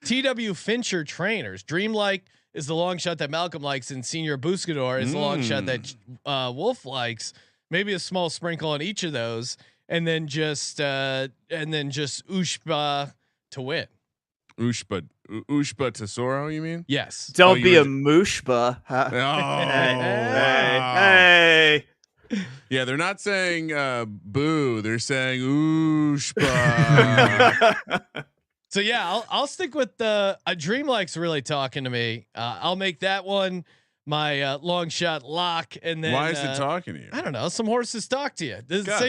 TW Fincher trainers. Dreamlike is the long shot that Malcolm likes, and Senor Buscador is the long shot that Wolf likes. Maybe a small sprinkle on each of those, and then just Ushba to win. Ushba Tesoro, you mean? Yes. Don't be a mooshba. Huh? Oh, Hey. Yeah, they're not saying boo. They're saying Ushba. So yeah, I'll stick with a Dreamlike's really talking to me. I'll make that one my long shot lock, and then why is it talking to you? I don't know. Some horses talk to you. This is the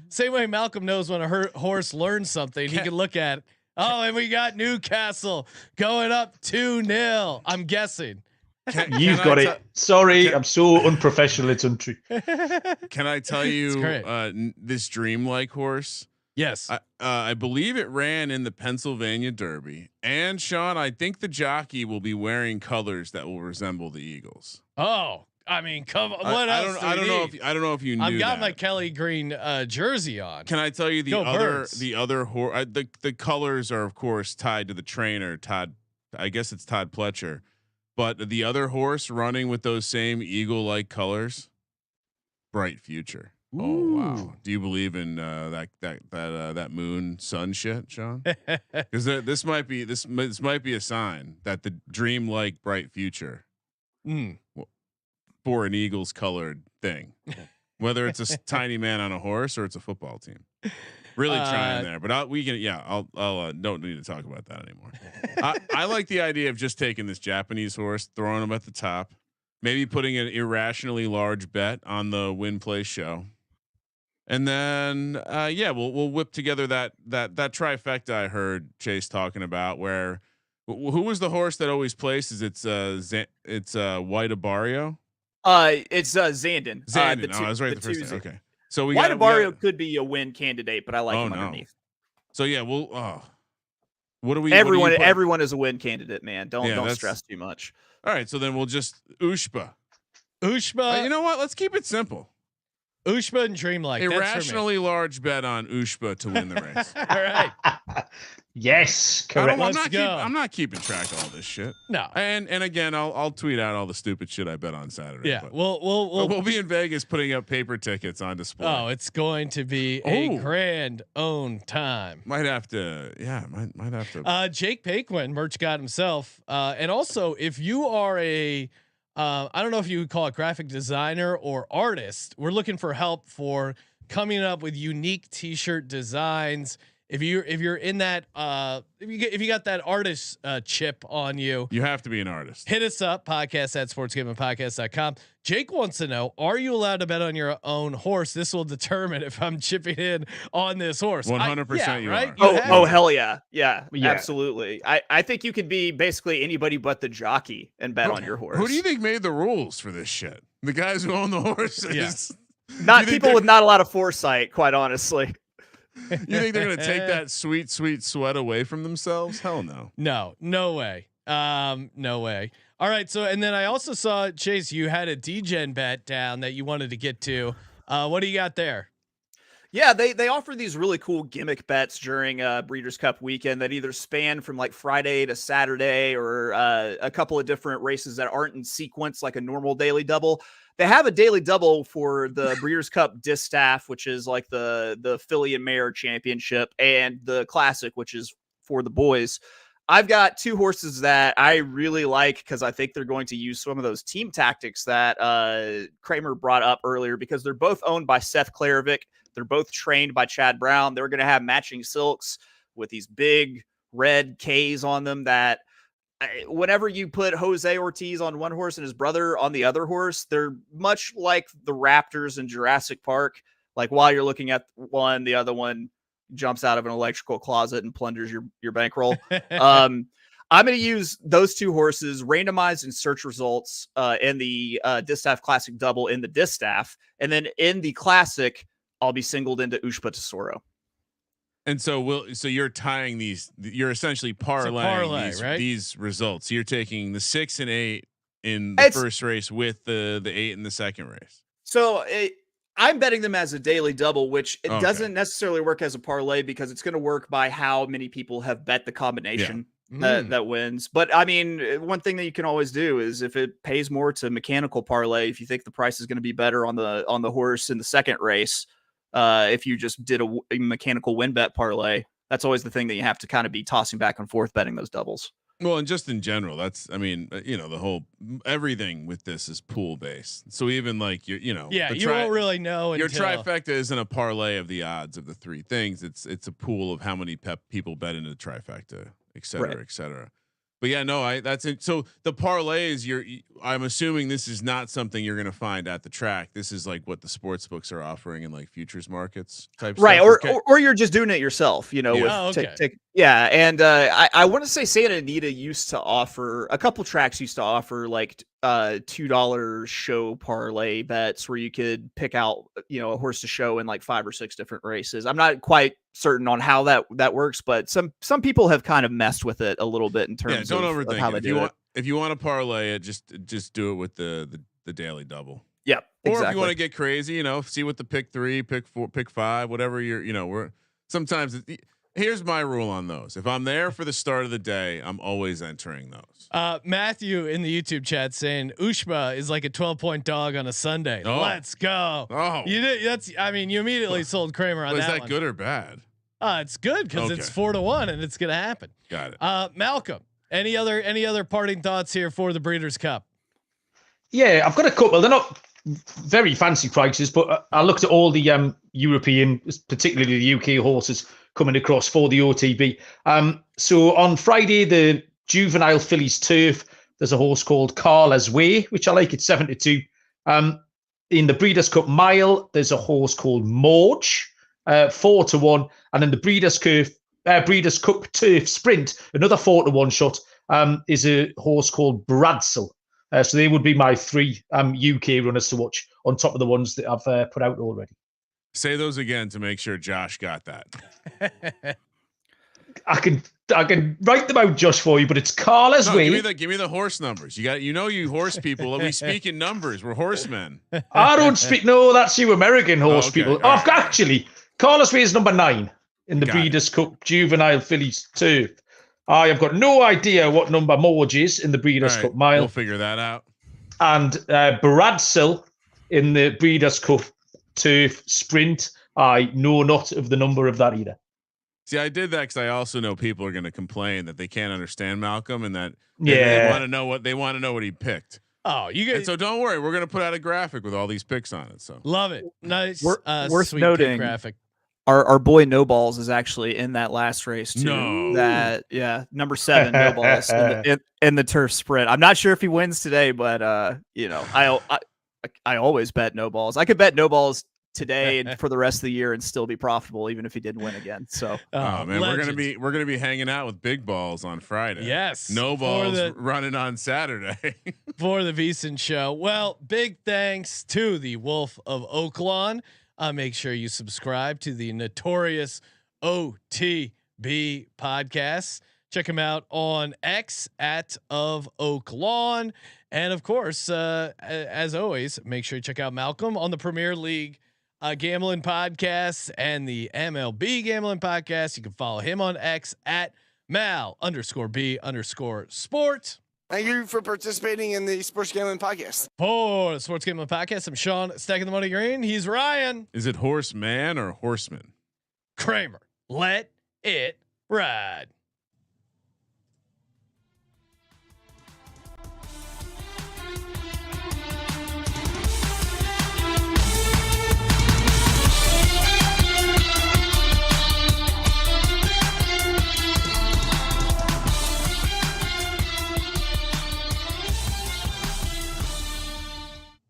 same way Malcolm knows when a horse learns something. He can look at it. Oh, and we got Newcastle going up 2-0. I'm guessing. You've got it. Sorry, I'm so unprofessional. It's untrue. Can I tell you this Dreamlike horse? Yes. I believe it ran in the Pennsylvania Derby. And Sean, I think the jockey will be wearing colors that will resemble the Eagles. Oh, I mean, come on. What else? I don't know if you knew. I've got that. my Kelly Green jersey on. Can I tell you the Birds. other horse? The colors are of course tied to the trainer, Todd. I guess it's Todd Pletcher. But the other horse running with those same eagle-like colors, Bright Future. Ooh. Oh wow! Do you believe in that moon sun shit, Sean? Because this might be a sign that the dream-like Bright Future for an Eagles colored thing, whether it's a tiny man on a horse or it's a football team. Really trying there, but I'll don't need to talk about that anymore. I like the idea of just taking this Japanese horse, throwing him at the top, maybe putting an irrationally large bet on the win play show, and then we'll whip together that trifecta I heard Chase talking about. Where who was the horse that always places? It's White Abario. It's Zandon. Zandon. I was right the first time. Okay. So White Abario could be a win candidate, but I like him underneath. So yeah, what do we? Everyone is a win candidate, man. Don't stress too much. All right, so then we'll just Ushba. You know what? Let's keep it simple. Ushba and Dreamlike. Irrationally large bet on Ushba to win the race. All right. Yes, correct. I'm not keeping track of all this shit. No. And again, I'll tweet out all the stupid shit I bet on Saturday. Yeah. We'll be in Vegas putting up paper tickets on display. Oh, it's going to be a grand own time. Might have to. Jake Paquin, merch god himself. And also, if you are I don't know if you would call it graphic designer or artist, we're looking for help for coming up with unique t-shirt designs. If you're in that, if you got that artist chip on you, you have to be an artist. Hit us up, podcast@sportsgamblingpodcast.com. Jake wants to know, are you allowed to bet on your own horse? This will determine if I'm chipping in on this horse. 100% you right? are. Oh hell yeah. Yeah, absolutely. I think you can be basically anybody but the jockey and bet on your horse. Who do you think made the rules for this shit? The guys who own the horses? Yeah. Not people with not a lot of foresight, quite honestly. You think they're gonna take that sweet sweat away from themselves? Hell no. No way. No way. All right. So, and then I also saw, Chase, you had a DGen bet down that you wanted to get to. What do you got there? Yeah, they offer these really cool gimmick bets during Breeders' Cup weekend that either span from like Friday to Saturday or a couple of different races that aren't in sequence like a normal daily double. They have a daily double for the Breeders' Cup Distaff, which is like the filly and mare championship, and the Classic, which is for the boys. I've got two horses that I really like because I think they're going to use some of those team tactics that Kramer brought up earlier, because they're both owned by Seth Klarovic. They're both trained by Chad Brown. They're going to have matching silks with these big red Ks on them that whenever you put Jose Ortiz on one horse and his brother on the other horse, they're much like the Raptors in Jurassic Park. Like while you're looking at one, the other one jumps out of an electrical closet and plunders your bankroll. I'm going to use those two horses randomized in search results in the Distaff Classic double in the Distaff. And then in the Classic, I'll be singled into Ushpa Tesoro. And so you're tying these, you're essentially parlaying these results. You're taking the 6 and 8 in the first race with the 8 in the second race. So I'm betting them as a daily double, which it doesn't necessarily work as a parlay because it's going to work by how many people have bet the combination that wins. But I mean, one thing that you can always do is if it pays more to mechanical parlay, if you think the price is going to be better on the horse in the second race, if you just did a mechanical win bet parlay, that's always the thing that you have to kind of be tossing back and forth betting those doubles. Well, and just in general, that's, I mean, the whole, everything with this is pool based. So even like you won't really know. Your trifecta isn't a parlay of the odds of the three things. It's a pool of how many people bet into the trifecta, et cetera, et cetera. But yeah, no, that's it. So the parlays, I'm assuming this is not something you're going to find at the track. This is like what the sports books are offering in like futures markets type right. stuff. Or you're just doing it yourself, And I want to say Santa Anita used to offer, a couple tracks used to offer like $2 show parlay bets where you could pick out, a horse to show in like 5 or 6 different races. I'm not quite certain on how that works, but some people have kind of messed with it a little bit in terms don't of overthink how it. they do it. If you want to parlay it, just do it with the daily double. Yeah. Or if you want to get crazy, see what the pick 3, pick 4, pick 5, whatever we're sometimes. Here's my rule on those. If I'm there for the start of the day, I'm always entering those. Matthew in the YouTube chat saying Ushba is like a 12-point dog on a Sunday. Oh. Let's go. Oh, you immediately sold Kramer on that. Is that one. good or bad? It's good because it's 4-1 and it's going to happen. Got it. Malcolm, any other parting thoughts here for the Breeders' Cup? Yeah, I've got a couple. They're not very fancy prices, but I looked at all the European, particularly the UK horses coming across for the OTB. So on Friday, the Juvenile Fillies Turf, there's a horse called Carla's Way, which I like. It's 7-2. In the Breeders' Cup Mile, there's a horse called Morge, 4-1, and in the Breeders' Cup Turf Sprint, another 4-1 shot, is a horse called Bradsell. So they would be my 3 UK runners to watch on top of the ones that I've put out already. Say those again to make sure Josh got that. I can write them out, Josh, for you, but it's Carla's Way. Give me the horse numbers. You horse people. We speak in numbers. We're horsemen. I don't speak. No, that's you American horse people. Right. Actually, Carla's Way is number 9 in the Breeders' Cup Juvenile Fillies Turf. I have got no idea what number Morge is in the Breeders' Cup Mile. We'll figure that out. And Bradsell in the Breeders' Cup Turf Sprint. I know not of the number of that either. See, I did that because I also know people are going to complain that they can't understand Malcolm and that they want to know what he picked. Oh, so don't worry, we're going to put out a graphic with all these picks on it. So love it. Nice. Worth sweet noting, graphic. Our boy No Balls is actually in that last race too. No. Number 7 No Balls in the turf sprint. I'm not sure if he wins today, but I always bet No Balls. I could bet No Balls today and for the rest of the year and still be profitable even if he didn't win again. So man, we're gonna be hanging out with Big Balls on Friday. Yes. No Balls running on Saturday for the VSiN show. Well, big thanks to the Wolf of Oaklawn. Make sure you subscribe to the Notorious OTB podcast. Check him out on X @OfOaklawn. And of course, as always, make sure you check out Malcolm on the Premier League gambling podcast and the MLB gambling podcast. You can follow him on X @Mal_B_sport. Thank you for participating in the Sports Gambling Podcast. For the Sports Gambling Podcast, I'm Sean, stacking the money green. He's Ryan. Is it horseman or horseman? Kramer. Let it ride.